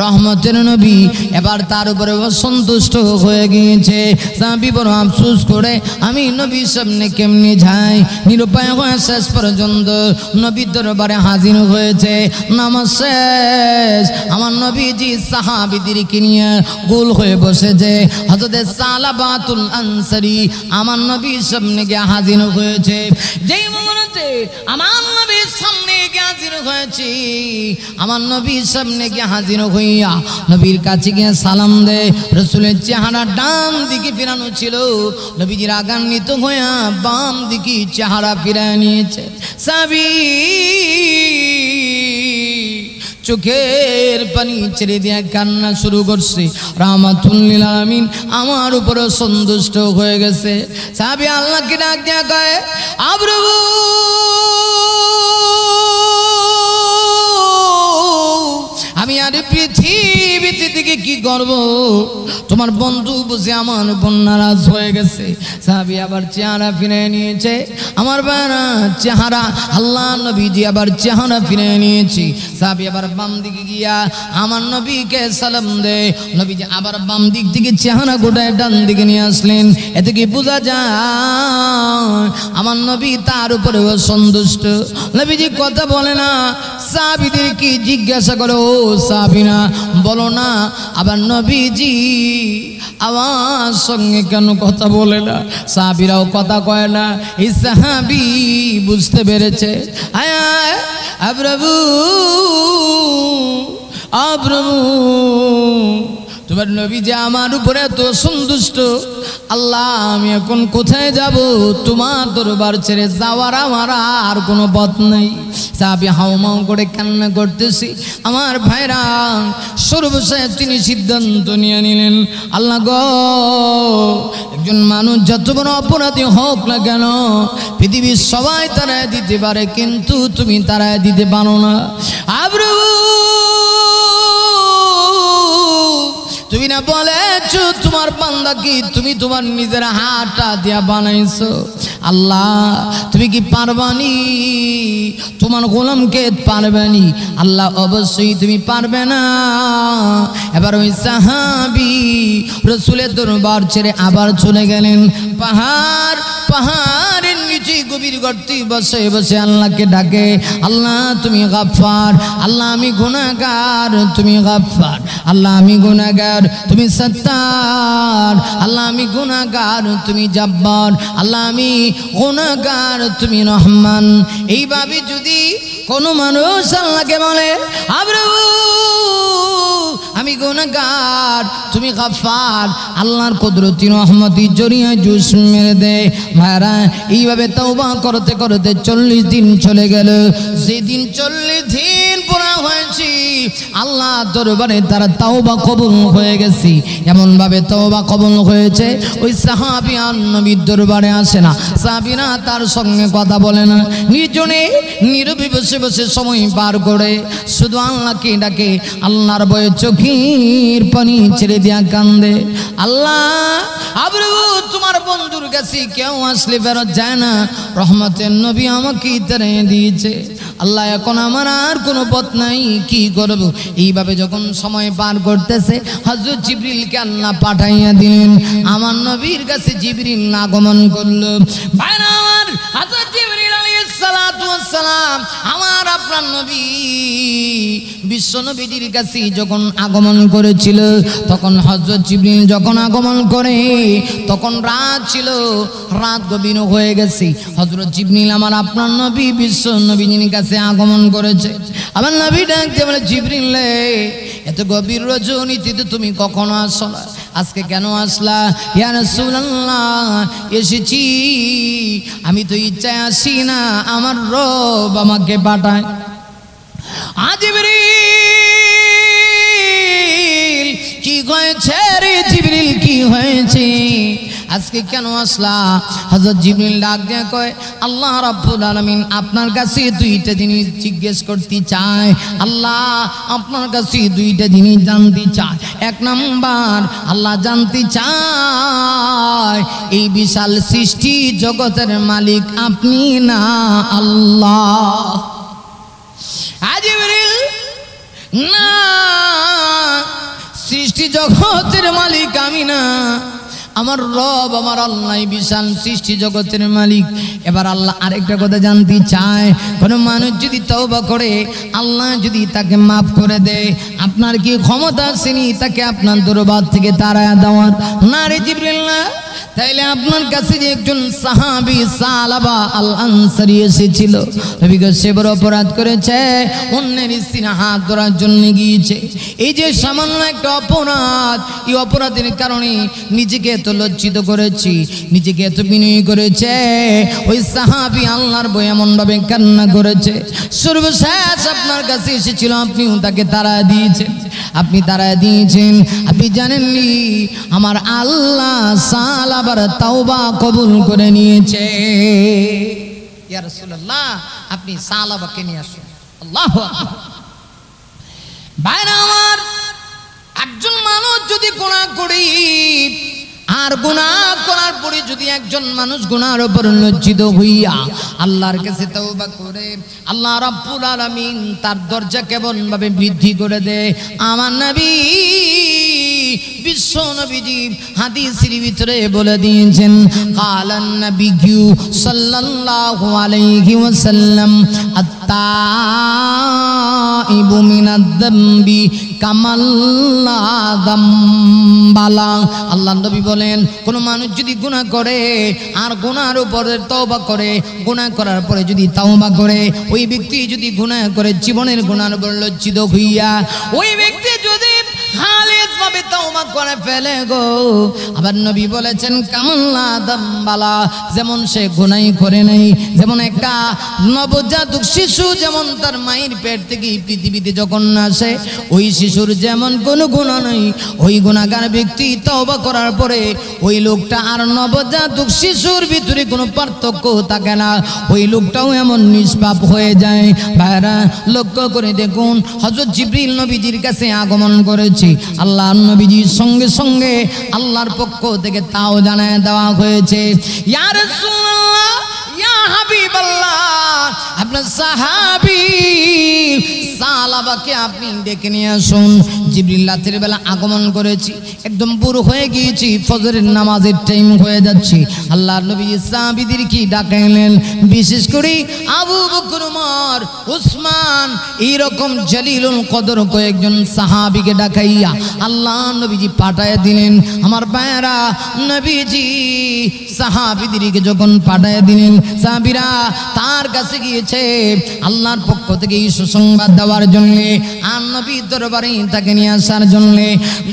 রহমতের নবী এবার তার উপরে সন্তুষ্ট হয়ে গিয়েছে। সাহাবী বড় আফসোস করে, আমি নবীর সামনে কেমনে যাই? নিরুপায় হয়ে শেষ পর্যন্ত নবীর দরবারে হাজির হয়েছে। নামাজ শেষ, আমার নবীজি সাহাবীদেরকে নিয়ে গোল হয়ে বসেছে। হযরত সালাবাতুল আনসারী আমার নবীর সামনে গিয়ে হাজির হয়েছে। যেই মুহূর্তে আমার নবীর সামনে গিয়ে হাজির হয়েছে, আমার নবীর সামনে গিয়ে হাজির হইয়া নবীর কাছে গিয়ে সালাম দেয়। রাসূলের চেহারা ডান দিকে ফিরানো ছিল, নবীজি রাগান্বিত হইয়া বাম দিকে চেহারা ফিরিয়ে নিয়েছে। সাহাবী চোখের পানি ছেড়ে দিয়ে কান্না শুরু করছে। রাহমাতুল লিল আলামিন আমার উপরে সন্তুষ্ট হয়ে গেছে। সাহাবী আল্লাহকে ডাক দিয়া কয়, প্রভু আমি আর পৃথিবীতে থেকে কি করব? তোমার বন্ধু বুঝে আমার উপর নারাজ হয়ে গেছে। সাহাবী আবার চেহারা ফিরে নিয়েছে। আমার বানা চেহারা আল্লাহ নবীজি আবার চেহারা ফিরে নিয়েছি। সাহাবী আবার বাম দিকে গিয়া আমার নবীকে সালাম দেয়। নবীজি আবার বাম দিক থেকে চেহারা গোটায় ডান দিকে নিয়ে আসলেন। এতে কি বোঝা যায় আমার নবী তার উপরেও সন্তুষ্ট। নবীজি কথা বলে না, সাহাবীদের কি জিজ্ঞাসা করো, ও সাহাবীরা বলো না আবার নবীজি আমার সঙ্গে কেন কথা বলে না? সাহাবীরাও কথা কয় না। এই সাহাবী বুঝতে পেরেছে, প্রভু প্রভু তোমার নবী যে আমার উপরে তো সন্তুষ্ট, আল্লাহ আমি এখন কোথায় যাব? তোমার দরবার ছেড়ে যাওয়ার আমার আর কোনো পথ নেই। সাহাবী হাউমাউ করে কান্না করতেছি। আমার ভাইরা, সর্বশেষ তিনি সিদ্ধান্ত নিয়ে নিলেন, আল্লাহ গো, একজন মানুষ যত বড় অপরাধী হোক না কেন পৃথিবীর সবাই তারাই দিতে পারে, কিন্তু তুমি তারাই দিতে পারো না। তুমি না বলেছো তোমার বান্দা কি তুমি তোমার নিজের হাতটা দিয়া বানাইছো? আল্লাহ তুমি কি পারবানি? তোমার গোলামকে পারবেনি? আল্লাহ অবশ্যই তুমি পারবে না। এবার ওই সাহাবী রাসূলের দরবার ছেড়ে আবার চলে গেলেন। পাহাড়ের নিচে গভীর গর্তে বসে বসে আল্লাহকে ডাকে, আল্লাহ তুমি গাফফার, আল্লাহ আমি গুনাহগার, তুমি গাফফার, আল্লাহ আমি গুনাহগার, তুমি সত্তার, আল্লাহ আমি গুনাহগার, তুমি জব্বার, আল্লাহ আমি গুনাহগার, তুমি রহমান। এইভাবে যদি কোনো মানুষ আল্লাহকে বলে, প্রভু আমি গুনাহগার, তুমি গাফফার। আল্লাহর কুদরতি রহমতি জড়িয়ে জুস মেরে দে। ভাইরা এইভাবে তওবা করতে করতে 40 দিন চলে গেল। যেদিন 40 দিন পুরা হয়েছে আল্লাহ দরবারে তার তওবা কবুল হয়ে গেছে। এমন ভাবে তওবা কবুল হয়েছে ওই সাহাবী আর নবীর দরবারে আসে না, সাহাবীরা তার সঙ্গে কথা বলে না, নির্জনে নীরবে বসে বসে সময় পার করে শুধু আল্লাহকে ডাকে। আল্লাহর ভয়ে চোখের পানি ছেড়ে দিয়া কান্দে। আল্লাহ আবরু তোমার বন্ধুর কাছে কেউ আসলে ফেরত যায় না, রহমতের নবী আমাকে তাড়িয়ে দিয়েছে। আল্লাহ এখন আমার আর কোনো পথ নাই, কি করব? এইভাবে যখন সময় পার করতেছে হযরত জিবরিলকে আল্লাহ পাঠাইয়া দিলেন। আমার নবীর কাছে জিবরিল আগমন করলো। ভাইরা আমার, হযরত জিবরিল আলাইহিস সালাতু ওয়াস সালাম আমার আপনার নবী বিশ্ব নবীর কাছে যখন আগমন করেছিল, তখন হযরত জিবরিল যখন আগমন করে তখন রাত ছিল, রাত গভীর হয়ে গেছে। হযরত জিবরিল আমার আপনার নবী বিশ্ব নবীর কাছে আগমন করেছে। আমার নবী ডাকতে বলে, জিবরিল এত গভীর রজনীতে তো তুমি কখনো আসো না, আজকে কেন আসলা? ইয়া রাসূলুল্লাহ এসেছি, আমি তো ইচ্ছায় আসি না, আমার রব আমাকে পাঠায়। জিবরিল কি হয়েছে রে? জিবরিল কি হয়েছে? আজকে কেন আসলা? হযরত জিবরিল ডাক দিয়ে কয়, আল্লাহ রাব্বুল আলামিন আপনার কাছে দুইটা জিনিস জিজ্ঞেস করতে চায়। আল্লাহ আপনার কাছে দুইটা জিনিস জানতে চায়। এক নাম্বার আল্লাহ জানতে চায় এই বিশাল সৃষ্টি জগতের মালিক আপনি না আল্লাহ? জিবরিল না, সৃষ্টি জগতের মালিক আমি না, আমার রব আমার আল্লাহ বিশাল সৃষ্টি জগতের মালিক। এবার আল্লাহ আরেকটা কথা জানতে চায়, কোনো মানুষ যদি তওবা করে আল্লাহ যদি তাকে মাফ করে দেয়, আপনার কি ক্ষমতা আসেনি তাকে আপনার দরবার থেকে তাড়ায়া দেওয়ার? না রে জিবরিল না। তাইলে আপনার কাছে যে একজন সাহাবী সালাবা আল আনসারী এসেছিল, নবীকে সে বড় অপরাধ করেছে, অন্যের স্ত্রীর হাত ধরার জন্য গিয়েছে। এই যে সামান্য একটা অপরাধ, এই অপরাধের কারণে নিজেকে এত লজ্জিত করেছি, নিজেকে এত বিনয়ী করেছে। ওই সাহাবী আল্লাহর ভয়ে এমন ভাবে কান্না করেছে। সর্বশেষ আপনার কাছে এসেছিল, আপনিও তাকে তাড়া দিয়েছেন। আপনি তাড়া দিয়েছেন, আপনি জানেননি আমার আল্লাহ সালাবার তাওবা কবুল করে নিয়েছে। ইয়া রাসূলুল্লাহ আপনি সালাবাকে নিয়ে আসুন। আল্লাহু আকবার। ভাইরা আমার, একজন মানুষ যদি গুনাহ করি আর গুনাহ করার পরে যদি একজন মানুষ গুনাহের উপর লজ্জিত হইয়া আল্লাহর কাছে তওবা করে, আল্লাহ রাব্বুল আলামিন তার দরজা কেমন ভাবে বৃদ্ধি করে দেয়। আমার নবী বিশ্ব নবীজি হাদিসের ভিতরে বলে দিয়েছেন, কালান নবিয়্যু সাল্লাল্লাহু আলাইহি ওয়াসাল্লাম আত-তাইবু মিনাদ যামবি কামাল্লা যামবালা। আল্লাহ নবী বলেন, কোন মানুষ যদি গুনাহ করে আর গুনাহের উপরে তওবা করে, গুনাহ করার পরে যদি তওবা করে, ওই ব্যক্তি যদি গুনাহ করে জীবনের গুনাহের উপর লজ্জিত হইয়া ওই ব্যক্তি যদি খালিস ভাবে তওবা করে ফেলে গো, আবার নবী বলেছেন কামাল্লা যামবালা, যেমন সে গুনাহ করে নাই। যেমন একটা নবজাতক শিশু যেমন তার মায়ের পেট থেকে পৃথিবীতে যখন আসে, ওই শিশুর যেমন কোনো গুনাহ নাই, ওই গুনাহগার ব্যক্তি তওবা করার পরে ওই লোকটা আর নবজাতক শিশুর ভিতরে কোনো পার্থক্য থাকে না, ওই লোকটাও এমন নিষ্পাপ হয়ে যায়। ভাইরা লক্ষ্য করে দেখুন, হযরত জিবরিল নবীজির কাছে আগমন করেছে, আল্লাহর নবীজির সঙ্গে সঙ্গে আল্লাহর পক্ষ থেকে তাও জানায় দেওয়া হয়েছে, ইয়া রাসূলুল্লাহ ইয়া হাবিবাল্লাহ, আপনার সাহাবী সালাবাকে আপনি ডেকে নিয়ে আসুন। জিবরিল রাতের বেলা আগমন করেছি, একদম বুড়ো হয়ে গিয়েছি, ফজরের নামাজের টাইম হয়ে যাচ্ছে। আল্লাহর নবী সাহাবীদেরকে ডাকাইলেন, বিশেষ করে আবু বকর, ওমর, উসমান এইরকম জলিলুল কদর কয়েকজন সাহাবীকে ডাকাইয়া আল্লাহর নবীজি পাঠায় দিলেন। আমার ভাইরা, নবীজি সাহাবীদেরকে যখন পাঠায় দিলেন, সাহাবীরা তার কাছে গিয়েছে আল্লাহর পক্ষ থেকে এই সুসংবাদ দেওয়ার জন্য। আর নবীর দরবারে তাকে নিয়ে আসার জন্য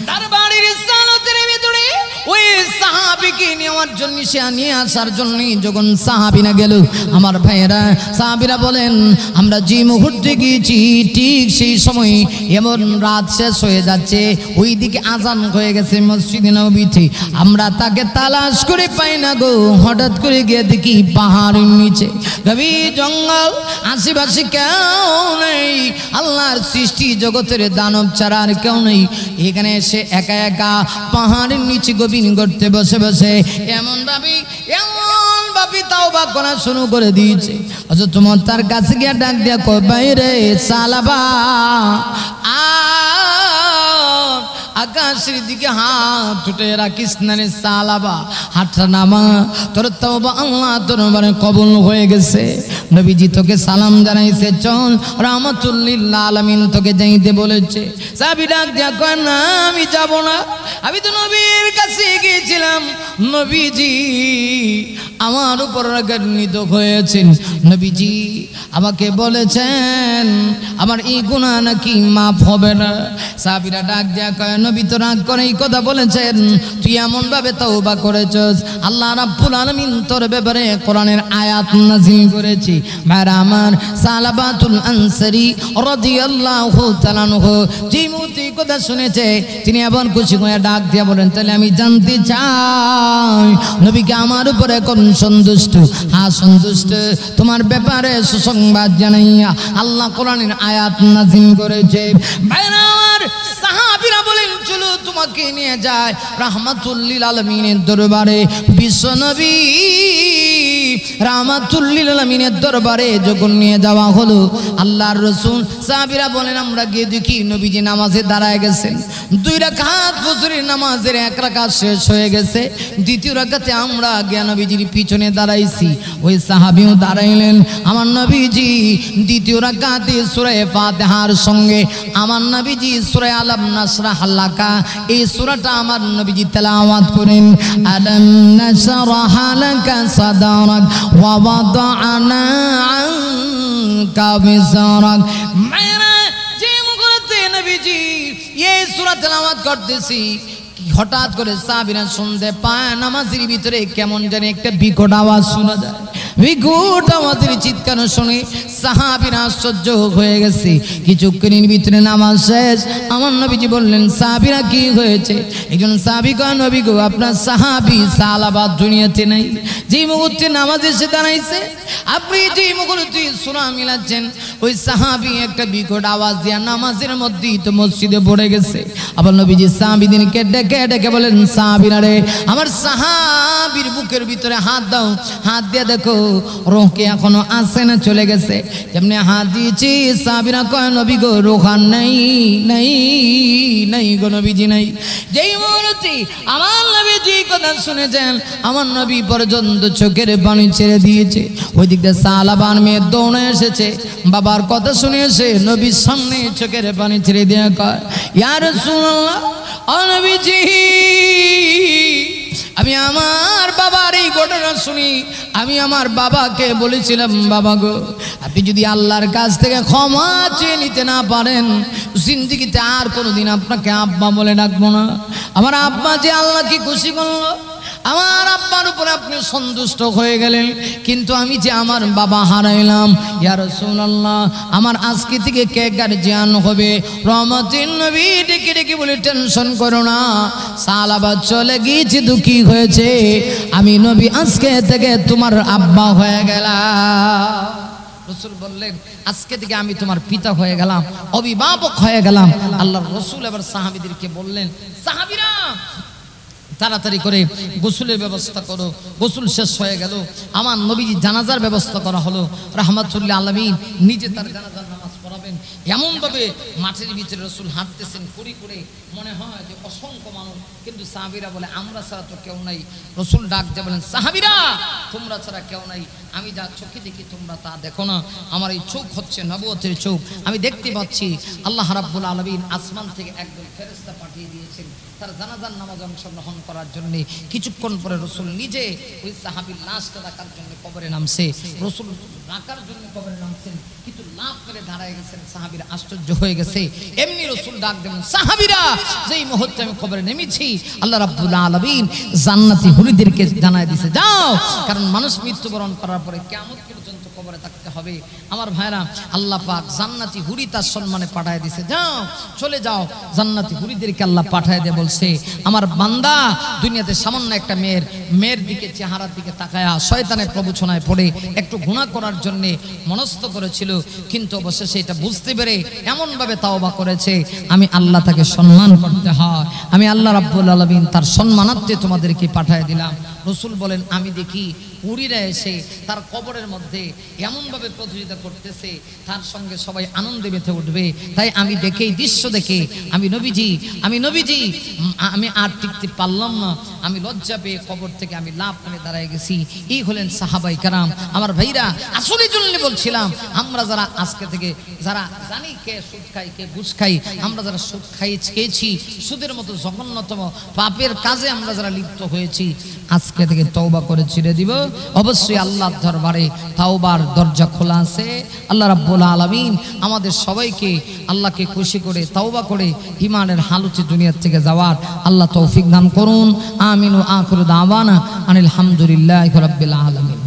তার বাড়ির সালতের ভিতরে ওই সাহাবীকে নেওয়ার জন্য সে নিয়ে আসার জন্য যখন সাহাবীরা গেল আমার ভাইয়েরা সাহাবীরা বলেন আমরা যে মুহূর্তে গিয়েছি ঠিক সেই সময় এমন রাত শেষ হয়ে যাচ্ছে ওইদিকে আজান হয়ে গেছে মসজিদে নববীতে আমরা তাকে তালাশ করে পাই না গো হঠাৎ করে গিয়ে দেখি পাহাড়ের নিচে গভীর জঙ্গল আশেপাশে কেউ নেই আল্লাহর সৃষ্টি জগতের দানব ছাড়া আর কেউ নেই এখানে এসে একা একা পাহাড়ের নিচে গভীর করতে বসে বসে এমন ভাবি তাওবা করা শুরু করে দিয়েছে অথচ তোমার তার কাছে গিয়ে ডাক দিয়া কই বাইরে সালাবা আকাশের দিকে হাত উঠে রাখিস না রে সালাবা হাতটা নামা তোর তওবা আল্লাহ তোর মানে কবুল হয়ে গেছে নবীজি তোকে সালাম জানাইছে চল রাহমাতুল লিল আলামিন তোকে যাইতে বলেছে সাহাবী ডাক দিয়া কয় না আমি যাব না আমি তো নবীর কাছে গিয়েছিলাম নবীজি আমার উপর রাগান্বিত হয়েছেন নবীজি আমাকে বলেছেন আমার এই গুনাহ নাকি মাফ হবে না সাহাবীরা ডাক দিয়া কয় নবী তো রাগ করে এই কথা বলেছেন তুই এমন ভাবে তওবা করেছস আল্লাহ রাব্বুল আলামিন তোর ব্যাপারে কোরআনের আয়াত নাযিল করেছে ভাইরা আমার সালাবাতুল আনসারী রাদিয়াল্লাহু তাআলা আনহু যে মুহূর্তে কথা শুনেছে তিনি এমন খুশি হয়ে ডাক দিয়া বলেন তাহলে আমি জানতে চাই নবীকে আমার উপরে কোন সন্তুষ্ট হ্যাঁ সন্তুষ্ট তোমার ব্যাপারে সুসংবাদ জানাইয়া আল্লাহ কোরআনের আয়াত নাযিল করেছে ভাইরা আমার সাহাবীরা বলেন চলো তোমাকে নিয়ে যায় রাহমাতুল লিল আলামিনের দরবারে বিশ্ব নবী রাহমাতুল লিল আলামিনের দরবারে যখন নিয়ে যাওয়া হলো আল্লাহর রাসূল সাহাবীরা বলেন আমরা গিয়ে দেখি নবীজি নামাজে দাঁড়ায় গেছেন 2 রাকাত ফজরের নামাজের 1 রাকাত শেষ হয়ে গেছে দ্বিতীয় রাকাতে আমরা গিয়ে নবীজির পিছনে দাঁড়াইছি ওই সাহাবীও দাঁড়াইলেন আমার নবীজি দ্বিতীয় রাকাতে সূরা ফাতিহার সঙ্গে আমার নবীজি সূরা আলাম নাশরাহ লাকা এই সূরাটা আমার নবীজি তেলাওয়াত করেন আলাম নাশরাহ লাকা সাদরাক ওয়া ওয়াদানা আনকা বিজরাক মেরা যে মুহূর্তে নবীজি এই সূরা তেলাওয়াত করতেছি হঠাৎ করে সাহাবীরা শুনতে পায় নামাজের ভিতরে কেমন জানি একটা বিকট আওয়াজ শোনা যায় বিকট আওয়াজের চিৎকার শুনে সাহাবীরা আশ্চর্য হয়ে গেছে কিছুক্ষণের ভিতরে নামাজ শেষ আমার নবীজি বললেন সাহাবীরা কি হয়েছে একজন সাহাবী কয় নবী গো আপনার সাহাবী সালাবা দুনিয়াতে নাই যে মুহূর্তে নামাজ এসে দাঁড়াইছে আপনি যে মুহূর্তে সূরা মিলাচ্ছেন ওই সাহাবী একটা বিকট আওয়াজ দিয়া নামাজের মধ্যেই তো মসজিদে পড়ে গেছে আবার নবীজি সাহাবীদেরকে ডেকে ডেকে বলেন সাহাবীরা রে আমার সাহাবীর বুকের ভিতরে হাত দাও হাত দিয়ে দেখো রূহ কি এখনো আছে না চলে গেছে যেমনি হাত দিয়েছি সাহাবীরা কয় নবী গো রূহ আর নাই নাই নাই গো নবীজি নাই যেই মুহূর্তে আমার নবীজি কথা শুনেছেন আমার নবী পর্যন্ত চোখের পানি ছেড়ে দিয়েছে ওই দিক দিয়ে সালাবার মেয়ে দৌড়ে এসেছে বাবার কথা শুনে এসে নবীর সামনে চোখের পানি ছেড়ে দিয়ে কয় ইয়া রাসূলুল্লাহ ও নবীজি আমি আমার বাবার এই ঘটনা শুনি আমি আমার বাবাকে বলেছিলাম বাবা গো আপনি যদি আল্লাহর কাছ থেকে ক্ষমা চেয়ে নিতে না পারেন জিন্দেগিতে আর কোনোদিন আপনাকে আব্বা বলে ডাকবো না আমার আব্বা যে আল্লাহকে খুশি করলো আমার আব্বার উপরে আপনি সন্তুষ্ট হয়ে গেলেন কিন্তু আমি যে আমার বাবা হারাইলাম ইয়া রাসূলুল্লাহ আমার আজকে থেকে কে গার্জিয়ান হবে রহমতের নবী ডেকে ডেকে বলে টেনশন করো না সালাবা চলে গিয়েছে দুঃখী হয়েছে আমি নবী আজকে থেকে তোমার আব্বা হয়ে গেলাম রাসূল বললেন আজকে থেকে আমি তোমার পিতা হয়ে গেলাম অভিভাবক হয়ে গেলাম আল্লাহর রাসূল এবার সাহাবীদেরকে বললেন সাহাবীরা তাড়াতাড়ি করে গোসলের ব্যবস্থা করো গোসল শেষ হয়ে গেল আমার নবীজি জানাজার ব্যবস্থা করা হলো রাহমাতুল লিল আলামিন নিজে তার জানাজার নামাজ পড়াবেন এমনভাবে মাঠের ভিতরে রাসূল হাঁটতেছেন কুড়ি করে মনে হয় যে অসংখ্য মানুষ কিন্তু সাহাবীরা বলে আমরা ছাড়া তো কেউ নাই রাসূল ডাক দিয়ে বলেন সাহাবীরা তোমরা ছাড়া কেউ নাই আমি যা চোখে দেখি তোমরা তা দেখো না আমার এই চোখ হচ্ছে নবুয়তের চোখ আমি দেখতে পাচ্ছি আল্লাহ রাব্বুল আলামিন আসমান থেকে একজন ফেরেশতা পাঠিয়ে দিয়েছেন তার জানাজার নামাজে অংশগ্রহণ করার জন্য কিছুক্ষণ পরে রাসূল নিজে ওই সাহাবীর লাশটা রাখার জন্য কবরে নামছে রাসূল রাখার জন্য কবরে নামছেন, কিন্তু লাভ করে দাঁড়ায় গেছেন। সাহাবীরা আশ্চর্য হয়ে গেছে। এমনি রাসূল ডাক দেন, সাহাবীরা যেই মুহূর্তে আমি কবরে নেমেছি আল্লাহ রাব্বুল আলামিন জান্নাতি হুরিদেরকে জানায় দিয়েছে যাও, কারণ মানুষ মৃত্যুবরণ করার পরে কিয়ামত পর্যন্ত কবরে থাকতে হবে। আমার ভাইরা, আল্লাহ পাক জান্নাতি হুরি তার সম্মানে পাঠায় দিয়েছে, যাও চলে যাও। জান্নাতি হুরিদেরকে আল্লাহ পাঠায় দিয়ে বলছে, আমার বান্দা দুনিয়াতে সামান্য একটা মেয়ের দিকে, চেহারার দিকে তাকায়া শয়তানের প্রবচনায় পড়ে একটু গুনাহ করার জন্য মনস্থ করেছিল, কিন্তু অবশেষে এটা বুঝতে পেরে এমন ভাবে তাওবা করেছে, আমি আল্লাহ তাকে সম্মান করতে হয়, আমি আল্লাহ রাব্বুল আলামিন তার সম্মানার্থে তোমাদেরকে পাঠায় দিলাম। রাসূল বলেন, আমি দেখি হুরিরা এসে তার কবরের মধ্যে এমনভাবে প্রতিযোগিতা করতেছে, তার সঙ্গে সবাই আনন্দে মেতে উঠবে। তাই আমি দেখে, দৃশ্য দেখে আমি নবীজি আমি আর টিকতে পারলাম না, আমি লজ্জা পেয়ে কবর থেকে আমি লাফ করে দাঁড়ায় গেছি। এই হলেন সাহাবাই কারাম। আমার ভাইরা, আসলে জন্য বলছিলাম, আমরা যারা আজকে থেকে যারা জানি কে সুদ খাই কে ঘুষ খাই, আমরা যারা সুদ খেয়েছি, সুদের মতো জঘন্যতম পাপের কাজে আমরা যারা লিপ্ত হয়েছি, আজকে থেকে তওবা করে ছেড়ে দিব। অবশ্যই আল্লাহর দরবারে তাওবার দরজা খোলা আছে। আল্লাহ রাব্বুল আলামিন আমাদের সবাইকে আল্লাহকে খুশি করে তাওবা করে ঈমানের হালতে দুনিয়া থেকে যাওয়ার আল্লাহ তৌফিক দান করুন। আমিন। ওয়া আখিরু দাওয়ানা আনিল হামদুলিল্লাহি রাব্বিল আলামিন।